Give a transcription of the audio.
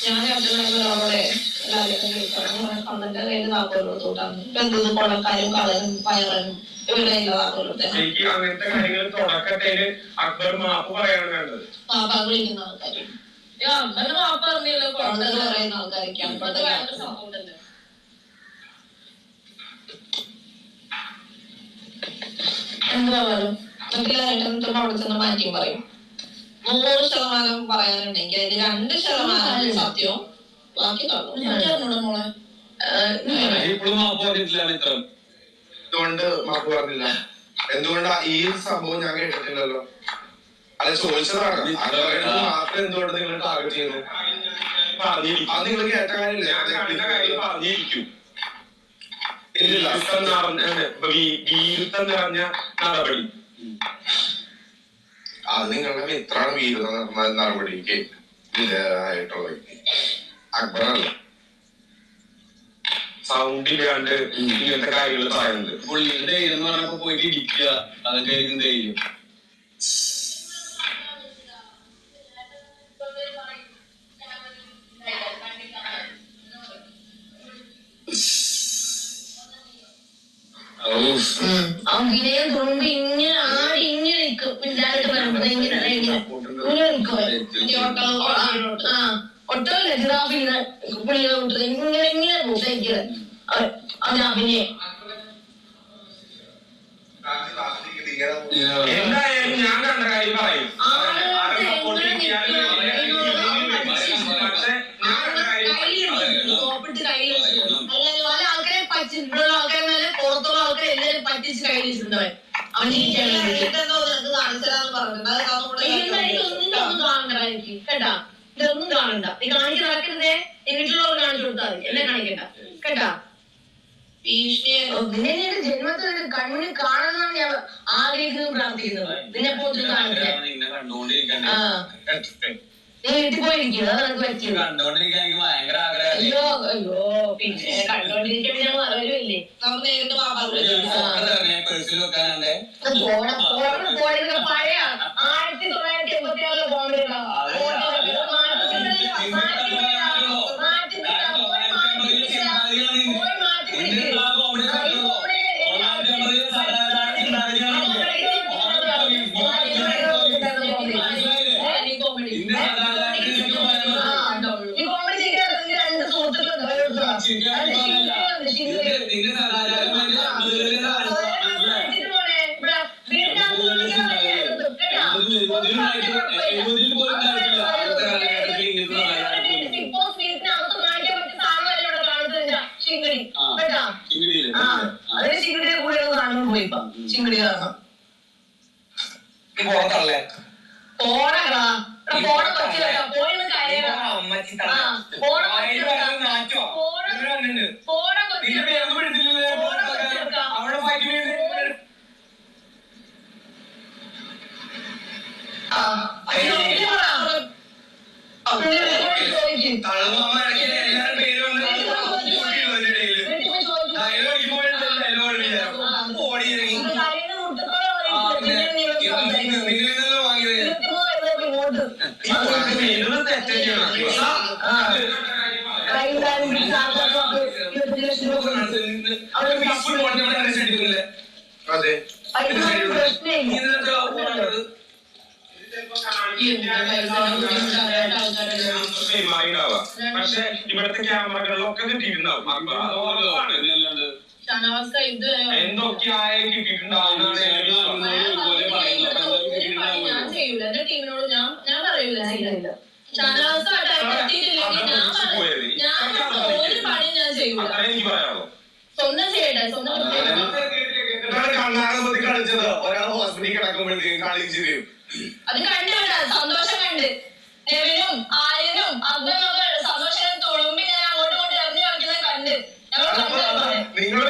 ഞാൻ അവിടെ എല്ലാവരും കേൾക്കണം കണ്ണന്റെ കയ്യിൽ താക്കോലോ തൊട്ടാണ് എന്ത് കൊള്ളക്കാരും കളനും പയറനും ഇവരുടെ കയ്യിലാക്കോലോ അങ്ങനത്തെ കാര്യങ്ങൾ തുടക്കത്തേല് അക്ബർ മാപ്പ് പറയാണ് വേണ്ടത്. മാപ്പ വിളിക്കുന്ന ആൾക്കാര് മാപ്പ് പറയുന്ന ആൾക്കാരൊക്കെയാണ് എന്താ പറയുക നമുക്ക് അവിടെ ചെന്ന് മാറ്റി പറയും. 100% പറയാനുണ്ടെങ്കിൽ അതിൽ 2% സത്യവും ബാക്കി മോളെ എന്തുകൊണ്ട് മാപ്പ് പറഞ്ഞില്ല? എന്തുകൊണ്ടാ ഈ സംഭവം ഞാൻ കേട്ടിട്ടില്ലല്ലോ. അത് ചോദിച്ചതാണ്. മാപ്പ് എന്തുകൊണ്ട് നിങ്ങൾ ടാർഗറ്റ് ചെയ്യുന്നു? അത് നിങ്ങൾ കേട്ട കാര്യമില്ല. നിറഞ്ഞ നടപടി അത് നിങ്ങളുടെ മിത്രാണ് വീരത നടപടിക്ക് വിധേയമായിട്ടുള്ളത്. അക്ബറല്ല സൗണ്ട് ഇല്ലാണ്ട് ഇങ്ങനത്തെ കാര്യങ്ങൾ പറയുന്നത്. പുള്ളിയുടെ ധൈര്യം എന്ന് പറഞ്ഞപ്പോ പോയിട്ട് ഇരിക്കുക, അതൊക്കെ ആയിരിക്കും ധൈര്യം. വിനയം കൊണ്ട് ഇങ്ങനെ ആടി ഇങ്ങനെ നിൽക്കും. പിള്ളേർക്ക് വരുമ്പോ ഇങ്ങനെ ഒട്ടല്ല ജിറാഫിങ്ങനെ പുള്ളിയെ വിട്ടത് ഇങ്ങനെ ഇങ്ങനെ പോകുന്നത് അവന് അഭിനയം. എന്തായാലും ഞാൻ കണ്ട കാര്യം പറയും. പല ആൾക്കാരെ പറ്റിച്ചിട്ടുള്ള ആൾക്കാരെ പുറത്തുള്ള ആൾക്കാരെ എല്ലാരും പറ്റിച്ച് കയ്യിലിട്ടുണ്ടാവും. അവൻ ഒന്നും കാണണ്ട എനിക്ക് കേട്ടാ. ഇതൊന്നും കാണണ്ട. നീ കാണിച്ച് നടക്കരുതേ. വീട്ടിലുള്ളവർ കാണിച്ചു കൊടുത്താൽ മതി, എന്നെ കാണിക്കണ്ട കേട്ടാ. നിന്നെ എന്റെ ജന്മത്തിൽ കണ്ണിന് കാണണമെന്നാണ് ഞാൻ ആഗ്രഹിക്കുന്നതും പ്രാർത്ഥിക്കുന്നത്. നിന്നെ പോലും കാണില്ലേ. നീ വീട്ടിൽ പോയിരിക്കും. അത് നമുക്ക് പറ്റില്ല. അയ്യോ അയ്യോ പിന്നെ കണ്ടോണ്ടിരിക്കാൻ ഞാൻ വരുമല്ലേ. നമ്മൾ നേരിട്ട് പഴയ 1986 കോമഡികളാ. അതേ ചിങ്കിടിയെ കൂടെ കാണുമ്പോൾ പോയിപ്പോ ചിങ്കിടി കാണാം. പോടാ പോണ പറ്റില്ല. പോയെന്ന് കരയാ പോണ പക്ഷെ ഇവിടുത്തെ ക്യാമറകളിലൊക്കെ കിട്ടിയിട്ടുണ്ടാവും. എന്തൊക്കെയായ കിട്ടിയിട്ടുണ്ടാവും. ഞാൻ ചെയ്യൂല. എന്റെ ടീമിനോട് ഞാൻ പറയൂല. ഒരു പണിയും ഞാൻ ചെയ്യൂല. സ്വന്തം ചെയ്യട്ടെ. സ്വന്തം കളിച്ചത് ഒരാൾ ഹോസ്പിറ്റലിൽ കിടക്കുമ്പോഴത്തേക്കും കളിച്ചു. അത് കണ്ടുവിടാ. സന്തോഷം കണ്ട് നെവിനും ആര്യനും അഗ്നൊക്കെ സന്തോഷം തുളുമ്പി ഞാൻ അങ്ങോട്ടും ഇങ്ങോട്ട് എറിഞ്ഞു കളിക്കുന്നത് കണ്ട് ഞങ്ങൾ